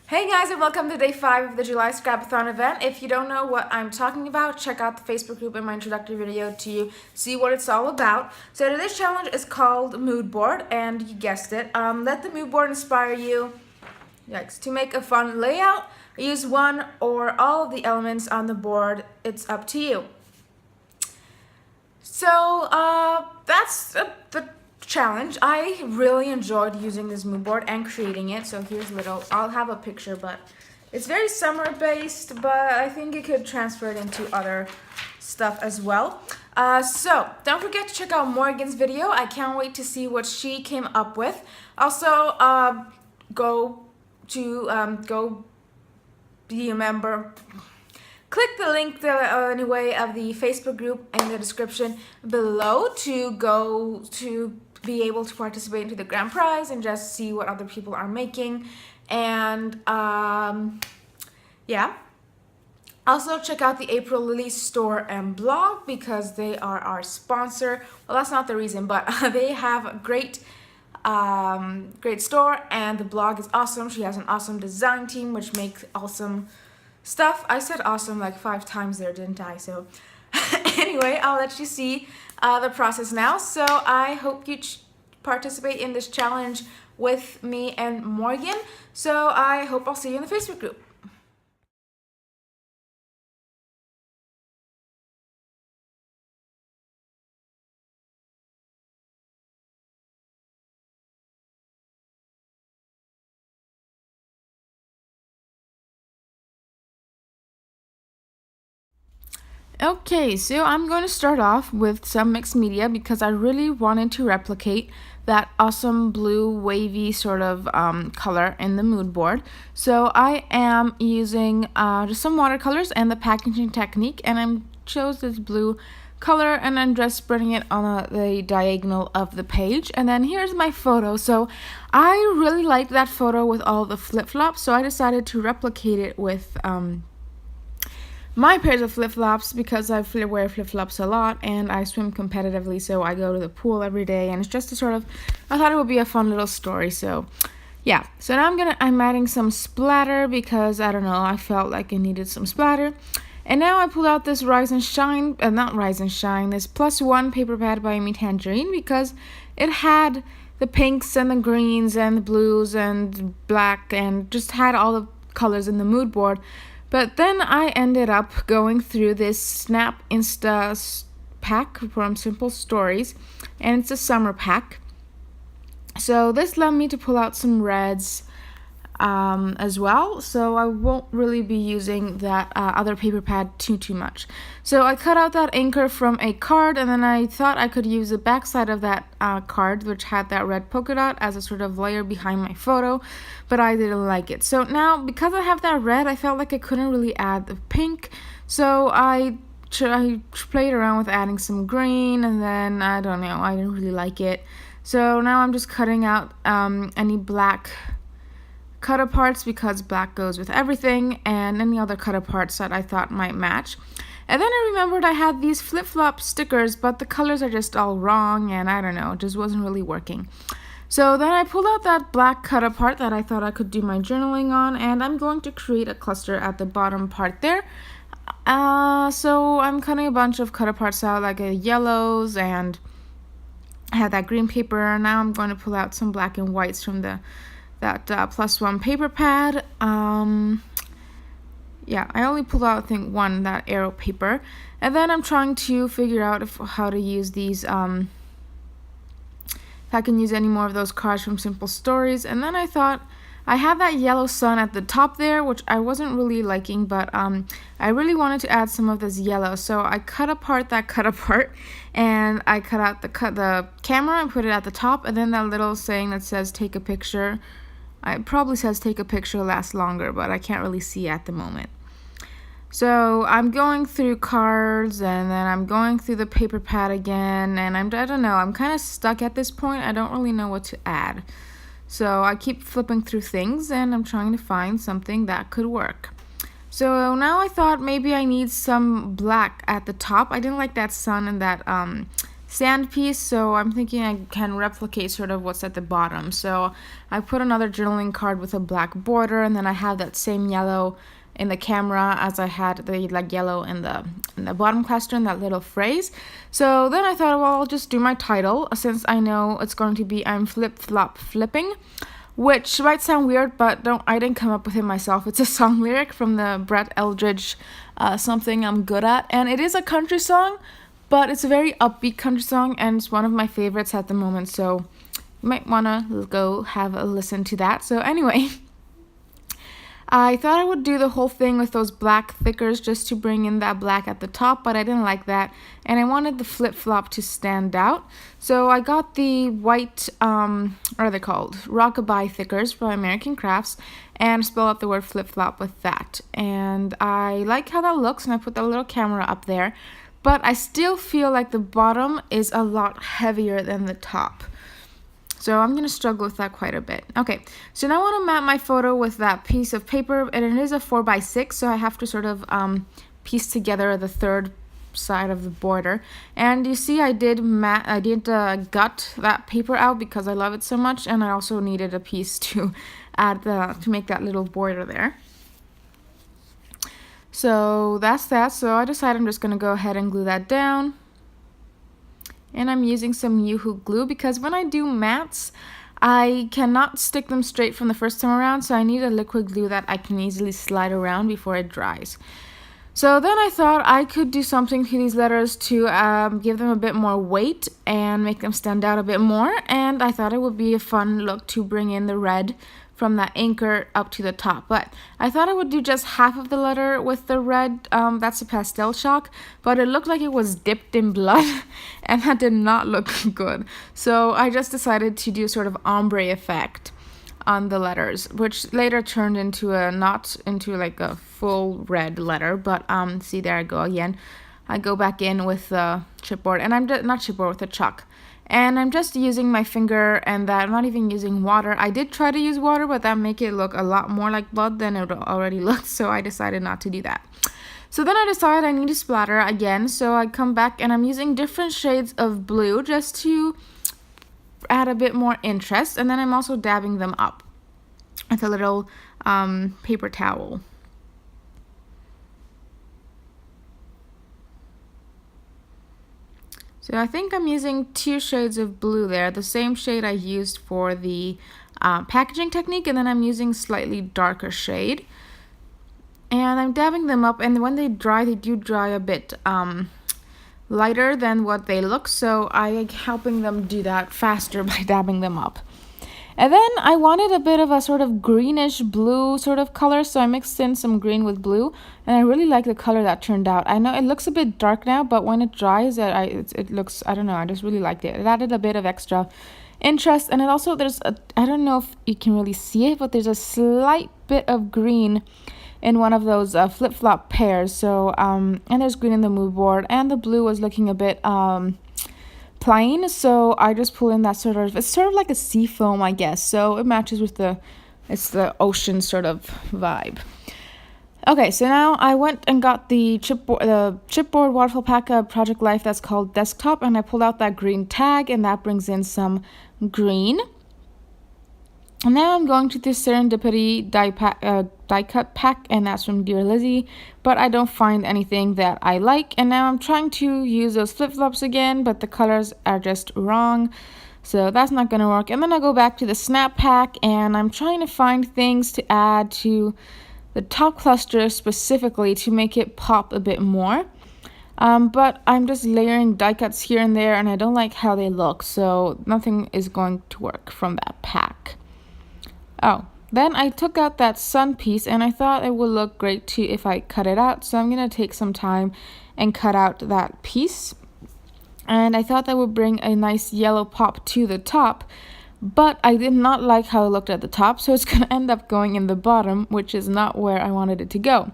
Hey guys, and welcome to day 5 of the July Scrapathon event. If you don't know what I'm talking about, check out the Facebook group in my introductory video to see what it's all about. So today's challenge is called Mood Board, and you guessed it. Let the mood board inspire you to make a fun layout. Use one or all of the elements on the board. It's up to you. So that's the challenge. I really enjoyed using this mood board and creating it. So here's I'll have a picture, but it's very summer based, but I think it could transfer it into other stuff as well. So don't forget to check out Morgyn's video. I can't wait to see what she came up with. Also, go be a member. Click the link anyway of the Facebook group in the description below to go to be able to participate into the grand prize and just see what other people are making. And yeah. Also check out the April Lilli store and blog because they are our sponsor. Well, that's not the reason, but they have a great store, and the blog is awesome. She has an awesome design team which makes awesome stuff. I said awesome like 5 times there, didn't I? So anyway, I'll let you see the process now. So I hope you participate in this challenge with me and Morgyn. So I hope I'll see you in the Facebook group. Okay, so I'm going to start off with some mixed media because I really wanted to replicate that awesome blue wavy sort of color in the mood board. So I am using just some watercolors and the packaging technique, and I chose this blue color and I'm just spreading it on the diagonal of the page. And then here's my photo. So I really liked that photo with all the flip-flops, so I decided to replicate it with my pairs of flip-flops because I wear flip-flops a lot and I swim competitively, so I go to the pool every day, and it's just a sort of, I thought it would be a fun little story. So yeah, so now I'm adding some splatter because I don't know, I felt like I needed some splatter. And now I pulled out this Rise and Shine, this +1 paper pad by Me Tangerine because it had the pinks and the greens and the blues and black and just had all the colors in the mood board. But then I ended up going through this Snap Insta pack from Simple Stories, and it's a summer pack. So this led me to pull out some reds as well, so I won't really be using that other paper pad too much. So I cut out that anchor from a card, and then I thought I could use the backside of that card, which had that red polka dot, as a sort of layer behind my photo, but I didn't like it. So now, because I have that red, I felt like I couldn't really add the pink, so I played around with adding some green, and then, I don't know, I didn't really like it. So now I'm just cutting out any black cut parts because black goes with everything, and any other cut parts that I thought might match. And then I remembered I had these flip-flop stickers, but the colors are just all wrong, and I don't know, it just wasn't really working. So then I pulled out that black cut part that I thought I could do my journaling on, and I'm going to create a cluster at the bottom part there. So I'm cutting a bunch of cut parts out, like yellows, and I had that green paper. Now I'm going to pull out some black and whites from that +1 paper pad. Yeah, I only pulled out, I think, one, that arrow paper. And then I'm trying to figure out how to use these, if I can use any more of those cards from Simple Stories. And then I thought, I have that yellow sun at the top there, which I wasn't really liking, but I really wanted to add some of this yellow. So I cut apart that cut apart, and I cut out the camera and put it at the top, and then that little saying that says take a picture. It probably says take a picture lasts longer, but I can't really see at the moment. So I'm going through cards, and then I'm going through the paper pad again, and I don't know, I'm kind of stuck at this point. I don't really know what to add. So I keep flipping through things, and I'm trying to find something that could work. So now I thought maybe I need some black at the top. I didn't like that sun and that sand piece, so I'm thinking I can replicate sort of what's at the bottom. So I put another journaling card with a black border, and then I have that same yellow in the camera as I had the like yellow in the bottom cluster in that little phrase. So then I thought, well, I'll just do my title, since I know it's going to be I'm flip flop flipping, which might sound weird, but I didn't come up with it myself. It's a song lyric from the Brett Eldridge Something I'm Good At, and it is a country song, but it's a very upbeat country song, and it's one of my favorites at the moment, so you might want to go have a listen to that. So anyway, I thought I would do the whole thing with those black thickers just to bring in that black at the top, but I didn't like that, and I wanted the flip-flop to stand out. So I got the white, what are they called? Rockabye thickers by American Crafts, and spell out the word flip-flop with that. And I like how that looks, and I put the little camera up there, but I still feel like the bottom is a lot heavier than the top. So I'm going to struggle with that quite a bit. Okay, so now I want to map my photo with that piece of paper, and it is a 4x6, so I have to sort of piece together the third side of the border. And you see I did gut that paper out because I love it so much, and I also needed a piece to add to make that little border there. So that's that. So I decided I'm just going to go ahead and glue that down. And I'm using some Yoo-Hoo glue because when I do mats, I cannot stick them straight from the first time around, so I need a liquid glue that I can easily slide around before it dries. So then I thought I could do something to these letters to give them a bit more weight and make them stand out a bit more, and I thought it would be a fun look to bring in the red from that anchor up to the top. But I thought I would do just half of the letter with the red, that's a pastel chalk, but it looked like it was dipped in blood and that did not look good. So I just decided to do sort of ombre effect on the letters, which later turned into like a full red letter. But see, there I go again. I go back in with the chipboard, and I'm not chipboard, with the chalk. And I'm just using my finger, and that I'm not even using water. I did try to use water, but that make it look a lot more like blood than it already looked, so I decided not to do that. So then I decided I need to splatter again, so I come back and I'm using different shades of blue just to add a bit more interest, and then I'm also dabbing them up with a little paper towel. So I think I'm using 2 shades of blue there, the same shade I used for the packaging technique, and then I'm using slightly darker shade. And I'm dabbing them up, and when they dry, they do dry a bit lighter than what they look, so I'm helping them do that faster by dabbing them up. And then I wanted a bit of a sort of greenish blue sort of color, so I mixed in some green with blue, and I really like the color that turned out. I know it looks a bit dark now, but when it dries, it looks, I don't know, I just really liked it. It added a bit of extra interest, and it also, I don't know if you can really see it, but there's a slight bit of green in one of those flip-flop pairs. So, and there's green in the mood board, and the blue was looking a bit plain, so I just pull in that it's sort of like a sea foam, I guess, so it matches with it's the ocean sort of vibe. Okay, so now I went and got the chipboard waterfall pack Project Life that's called Desktop, and I pulled out that green tag, and that brings in some green. And now I'm going to this Serendipity die cut pack, and that's from Dear Lizzie, but I don't find anything that I like. And now I'm trying to use those flip-flops again, but the colors are just wrong, so that's not going to work. And then I go back to the Snap pack, and I'm trying to find things to add to the top cluster specifically to make it pop a bit more. But I'm just layering die cuts here and there, and I don't like how they look, so nothing is going to work from that pack. Oh, then I took out that sun piece, and I thought it would look great too if I cut it out, so I'm going to take some time and cut out that piece. And I thought that would bring a nice yellow pop to the top, but I did not like how it looked at the top, so it's going to end up going in the bottom, which is not where I wanted it to go.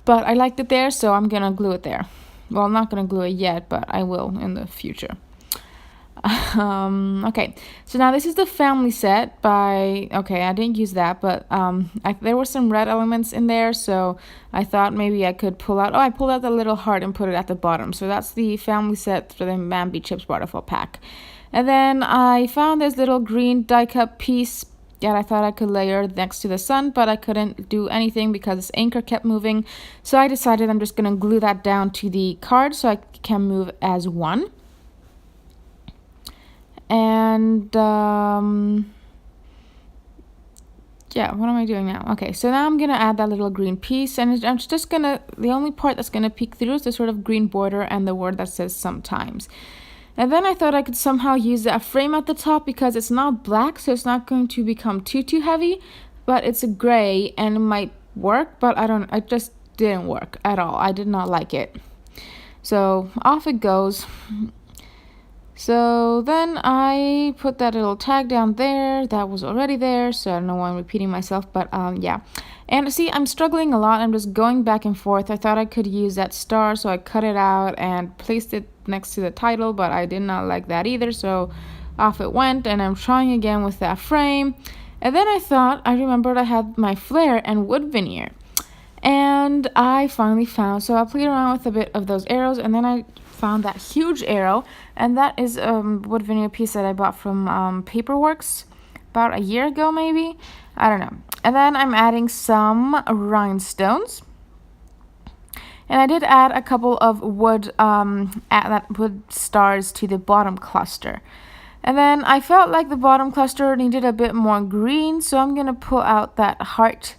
But I liked it there, so I'm going to glue it there. Well, I'm not going to glue it yet, but I will in the future. Okay, so now this is the family set by, okay, I didn't use that, but there were some red elements in there, so I thought maybe I could pull out, I pulled out the little heart and put it at the bottom. So that's the family set for the Bambi Chips Waterfall pack. And then I found this little green die cut piece that I thought I could layer next to the sun, but I couldn't do anything because this anchor kept moving. So I decided I'm just going to glue that down to the card so I can move as one. And yeah, what am I doing now? Okay, so now I'm gonna add that little green piece, and I'm just gonna, the only part that's gonna peek through is the sort of green border and the word that says sometimes. And then I thought I could somehow use that frame at the top because it's not black, so it's not going to become too heavy, but it's a gray and it might work, but it just didn't work at all. I did not like it. So off it goes. So then I put that little tag down there that was already there, so I don't know why I'm repeating myself, but yeah. And see, I'm struggling a lot. I'm just going back and forth. I thought I could use that star, so I cut it out and placed it next to the title, but I did not like that either, so off it went, and I'm trying again with that frame. And then I remembered I had my flare and wood veneer. And I finally found, so I played around with a bit of those arrows, and then I found that huge arrow, and that is a wood veneer piece that I bought from Paperworks about a year ago, maybe, I don't know. And then I'm adding some rhinestones, and I did add a couple of wood stars to the bottom cluster. And then I felt like the bottom cluster needed a bit more green, so I'm gonna pull out that heart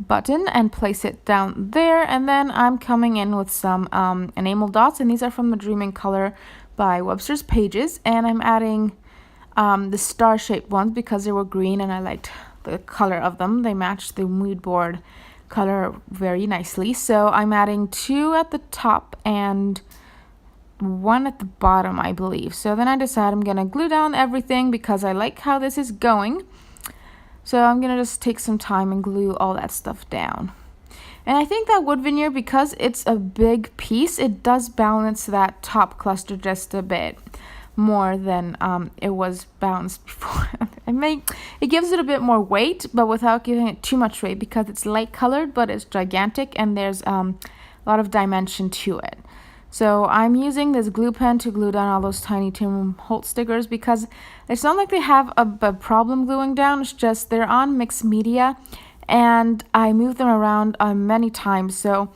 button and place it down there. And then I'm coming in with some enamel dots, and these are from the Dreaming Color by Webster's Pages, and I'm adding the star-shaped ones because they were green and I liked the color of them. They matched the mood board color very nicely. So I'm adding 2 at the top and 1 at the bottom, I believe. So then I decided I'm gonna glue down everything because I like how this is going. So I'm going to just take some time and glue all that stuff down. And I think that wood veneer, because it's a big piece, it does balance that top cluster just a bit more than it was balanced before. It gives it a bit more weight, but without giving it too much weight because it's light colored, but it's gigantic and there's a lot of dimension to it. So I'm using this glue pen to glue down all those tiny Tim Holtz stickers because it's not like they have a problem gluing down. It's just they're on mixed media and I move them around many times. So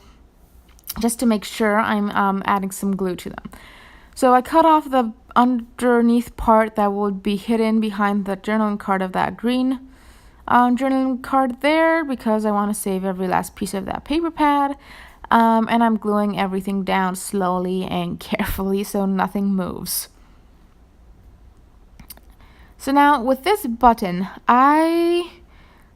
just to make sure I'm adding some glue to them. So I cut off the underneath part that would be hidden behind the journaling card of that green journaling card there because I want to save every last piece of that paper pad. And I'm gluing everything down slowly and carefully so nothing moves. So now with this button, I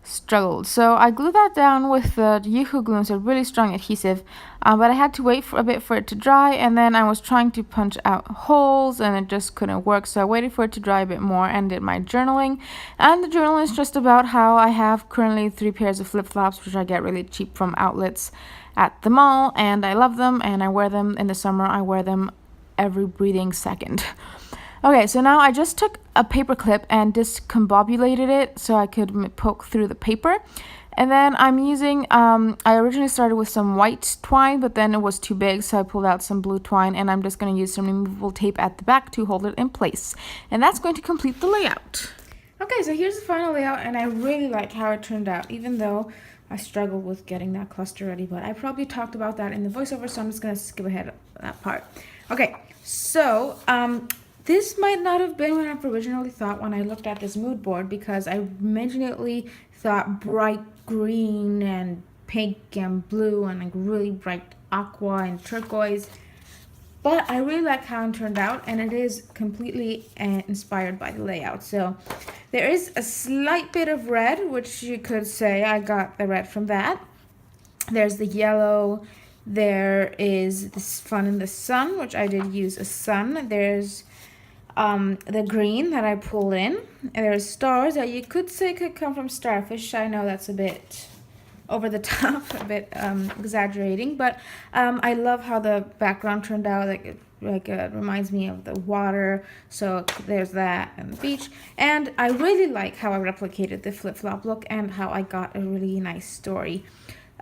struggled. So I glued that down with the Yoo-Hoo glue, so really strong adhesive, but I had to wait for a bit for it to dry, and then I was trying to punch out holes and it just couldn't work, so I waited for it to dry a bit more and did my journaling. And the journal is just about how I have currently 3 pairs of flip-flops, which I get really cheap from outlets at the mall, and I love them, and I wear them in the summer. I wear them every breathing second. Okay, so now I just took a paper clip and discombobulated it so I could poke through the paper. And then I'm using, I originally started with some white twine, but then it was too big, so I pulled out some blue twine, and I'm just going to use some removable tape at the back to hold it in place. And that's going to complete the layout. Okay, so here's the final layout, and I really like how it turned out, even though I struggled with getting that cluster ready, but I probably talked about that in the voiceover, so I'm just going to skip ahead that part. Okay, so this might not have been what I originally thought when I looked at this mood board, because I immediately thought bright green and pink and blue and like really bright aqua and turquoise. But I really like how it turned out, and it is completely inspired by the layout. So there is a slight bit of red, which you could say I got the red from that. There's the yellow. There is this fun in the sun, which I did use a sun. There's the green that I pulled in. And there's stars that you could say could come from starfish. I know that's a bit over the top, a bit exaggerating, but I love how the background turned out. It reminds me of the water, so there's that and the beach. And I really like how I replicated the flip-flop look and how I got a really nice story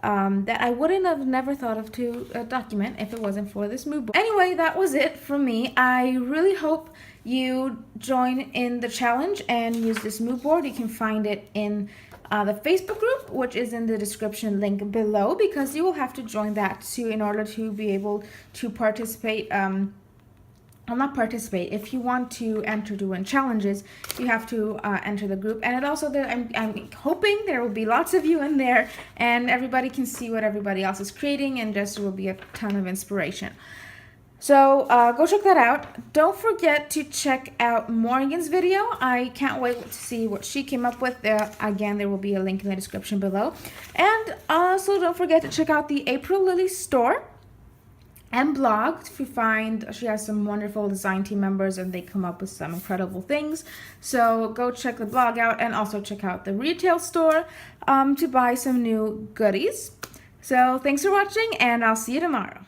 that I wouldn't have never thought of to document if it wasn't for this mood board. Anyway, that was it from me. I really hope you join in the challenge and use this mood board. You can find it in the Facebook group, which is in the description link below, because you will have to join that too in order to be able to participate. Well, not participate. If you want to enter to win challenges, you have to enter the group. And it also, I'm hoping there will be lots of you in there, and everybody can see what everybody else is creating, and just will be a ton of inspiration. So go check that out. Don't forget to check out Morgyn's video. I can't wait to see what she came up with. Again, there will be a link in the description below. And also don't forget to check out the April Lilli store and blog to find. She has some wonderful design team members, and they come up with some incredible things. So go check the blog out, and also check out the retail store to buy some new goodies. So thanks for watching, and I'll see you tomorrow.